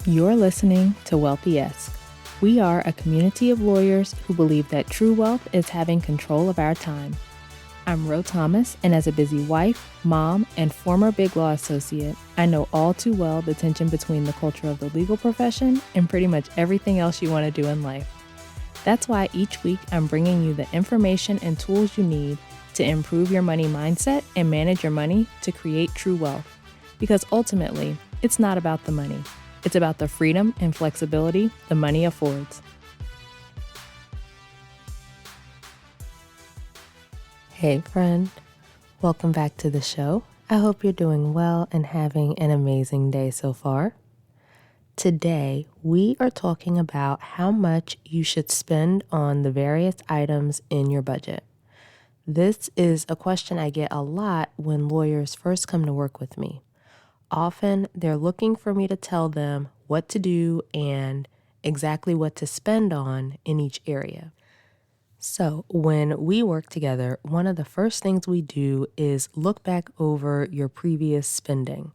You're listening to Wealthy-esque. We are a community of lawyers who believe that true wealth is having control of our time. I'm Ro Thomas, and as a busy wife, mom, and former Big Law associate, I know all too well the tension between the culture of the legal profession and pretty much everything else you want to do in life. That's why each week I'm bringing you the information and tools you need to improve your money mindset and manage your money to create true wealth. Because ultimately, it's not about the money. It's about the freedom and flexibility the money affords. Hey friend, welcome back to the show. I hope you're doing well and having an amazing day so far. Today, we are talking about how much you should spend on the various items in your budget. This is a question I get a lot when lawyers first come to work with me. Often, they're looking for me to tell them what to do and exactly what to spend on in each area. So, when we work together, one of the first things we do is look back over your previous spending.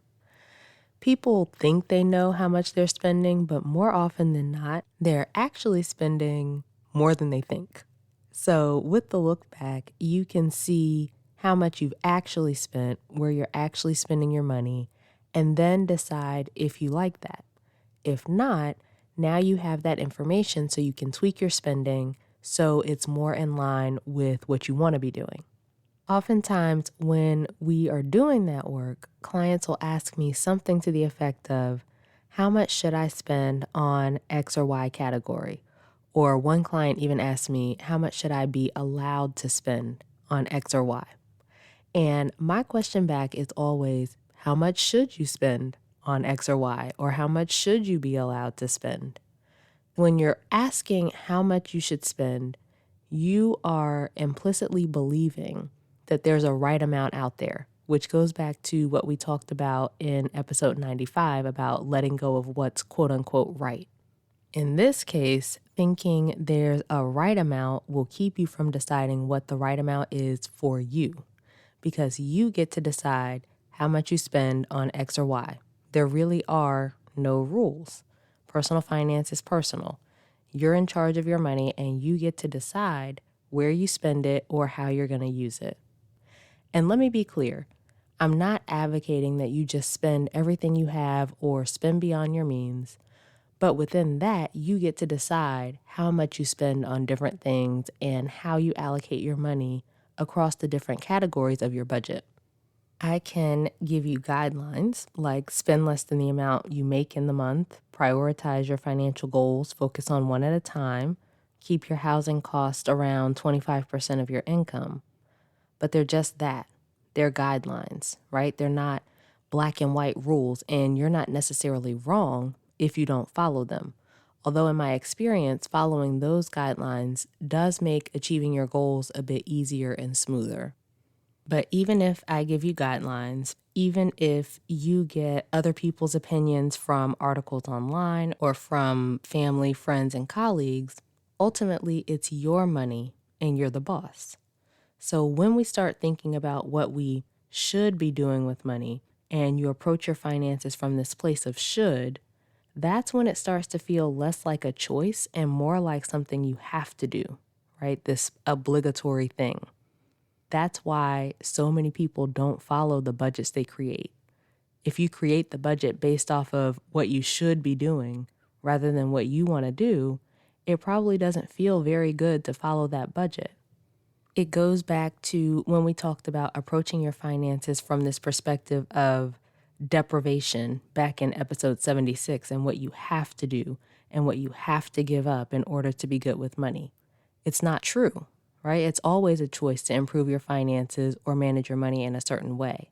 People think they know how much they're spending, but more often than not, they're actually spending more than they think. So, with the look back, you can see how much you've actually spent, where you're actually spending your money, and then decide if you like that. If not, now you have that information so you can tweak your spending so it's more in line with what you want to be doing. Oftentimes, when we are doing that work, clients will ask me something to the effect of, how much should I spend on X or Y category? Or one client even asked me, how much should I be allowed to spend on X or Y? And my question back is always, how much should you spend on X or Y? Or how much should you be allowed to spend? When you're asking how much you should spend, you are implicitly believing that there's a right amount out there, which goes back to what we talked about in episode 95 about letting go of what's quote unquote right. In this case, thinking there's a right amount will keep you from deciding what the right amount is for you, because you get to decide how much you spend on X or Y. There really are no rules. Personal finance is personal. You're in charge of your money and you get to decide where you spend it or how you're going to use it. And let me be clear, I'm not advocating that you just spend everything you have or spend beyond your means, but within that, you get to decide how much you spend on different things and how you allocate your money across the different categories of your budget. I can give you guidelines like spend less than the amount you make in the month, prioritize your financial goals, focus on one at a time, keep your housing cost around 25% of your income. But they're just that. They're guidelines, right? They're not black and white rules, and you're not necessarily wrong if you don't follow them. Although in my experience, following those guidelines does make achieving your goals a bit easier and smoother. But even if I give you guidelines, even if you get other people's opinions from articles online or from family, friends, and colleagues, ultimately it's your money and you're the boss. So when we start thinking about what we should be doing with money and you approach your finances from this place of should, that's when it starts to feel less like a choice and more like something you have to do, right? This obligatory thing. That's why so many people don't follow the budgets they create. If you create the budget based off of what you should be doing rather than what you want to do, it probably doesn't feel very good to follow that budget. It goes back to when we talked about approaching your finances from this perspective of deprivation back in episode 76 and what you have to do and what you have to give up in order to be good with money. It's not true, right? It's always a choice to improve your finances or manage your money in a certain way.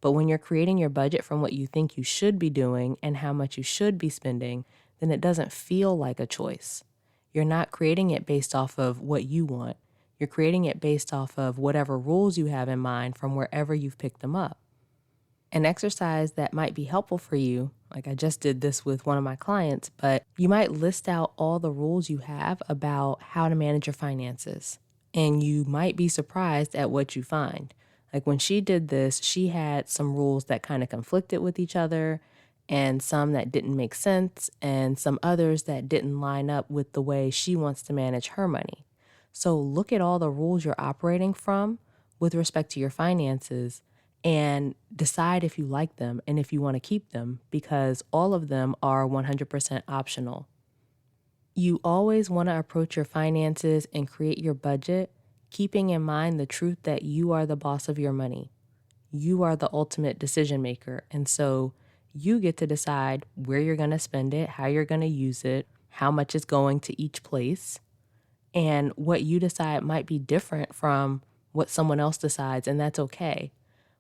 But when you're creating your budget from what you think you should be doing and how much you should be spending, then it doesn't feel like a choice. You're not creating it based off of what you want. You're creating it based off of whatever rules you have in mind from wherever you've picked them up. An exercise that might be helpful for you, like I just did this with one of my clients, but you might list out all the rules you have about how to manage your finances. And you might be surprised at what you find. Like when she did this, she had some rules that kind of conflicted with each other. and some that didn't make sense, and some others that didn't line up with the way she wants to manage her money. So look at all the rules you're operating from with respect to your finances and decide if you like them and if you want to keep them, because all of them are 100% optional. You always want to approach your finances and create your budget, keeping in mind the truth that you are the boss of your money. You are the ultimate decision maker. And so you get to decide where you're going to spend it, how you're going to use it, how much is going to each place. And what you decide might be different from what someone else decides, and that's okay.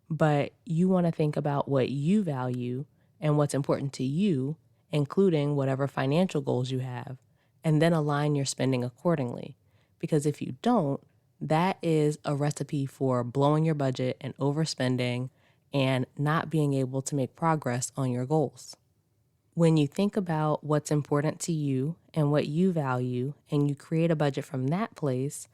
But you want to think about what you value and what's important to you, including whatever financial goals you have, and then align your spending accordingly. Because if you don't, that is a recipe for blowing your budget and overspending and not being able to make progress on your goals. When you think about what's important to you and what you value, and you create a budget from that place,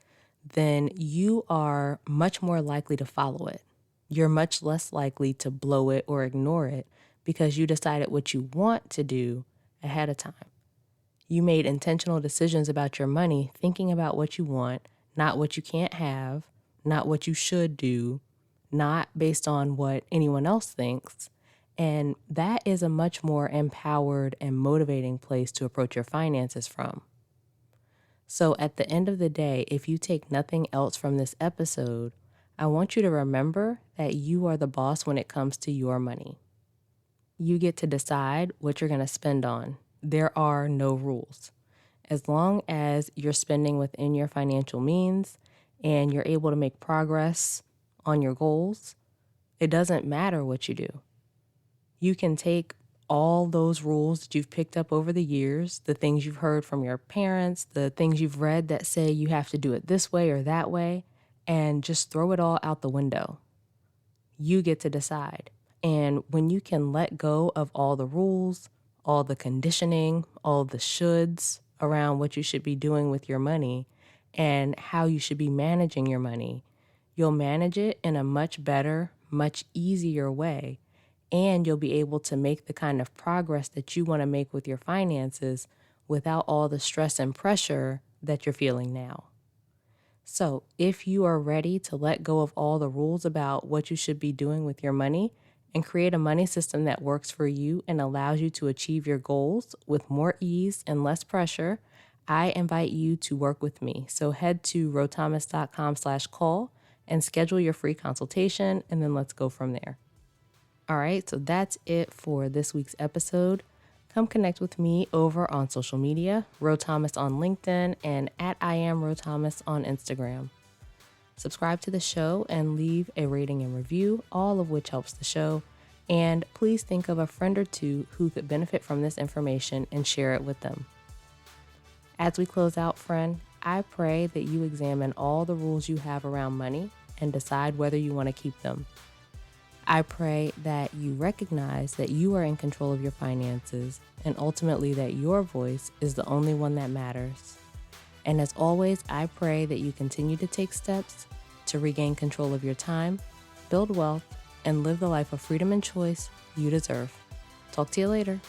then you are much more likely to follow it. You're much less likely to blow it or ignore it because you decided what you want to do ahead of time. You made intentional decisions about your money, thinking about what you want, not what you can't have, not what you should do, not based on what anyone else thinks. And that is a much more empowered and motivating place to approach your finances from. So at the end of the day, if you take nothing else from this episode, I want you to remember that you are the boss when it comes to your money. You get to decide what you're going to spend on. There are no rules. As long as you're spending within your financial means and you're able to make progress on your goals, it doesn't matter what you do. You can take all those rules that you've picked up over the years, the things you've heard from your parents, the things you've read that say you have to do it this way or that way, and just throw it all out the window. You get to decide. And when you can let go of all the rules, all the conditioning, all the shoulds around what you should be doing with your money and how you should be managing your money, you'll manage it in a much better, much easier way. And you'll be able to make the kind of progress that you want to make with your finances without all the stress and pressure that you're feeling now. So if you are ready to let go of all the rules about what you should be doing with your money and create a money system that works for you and allows you to achieve your goals with more ease and less pressure, I invite you to work with me. So head to rothomas.com/call and schedule your free consultation, and then let's go from there. All right, so that's it for this week's episode. Come connect with me over on social media, Ro Thomas on LinkedIn and at I am Ro Thomas on Instagram. Subscribe to the show and leave a rating and review, all of which helps the show. And please think of a friend or two who could benefit from this information and share it with them. As we close out, friend, I pray that you examine all the rules you have around money and decide whether you want to keep them. I pray that you recognize that you are in control of your finances and ultimately that your voice is the only one that matters. And as always, I pray that you continue to take steps to regain control of your time, build wealth, and live the life of freedom and choice you deserve. Talk to you later.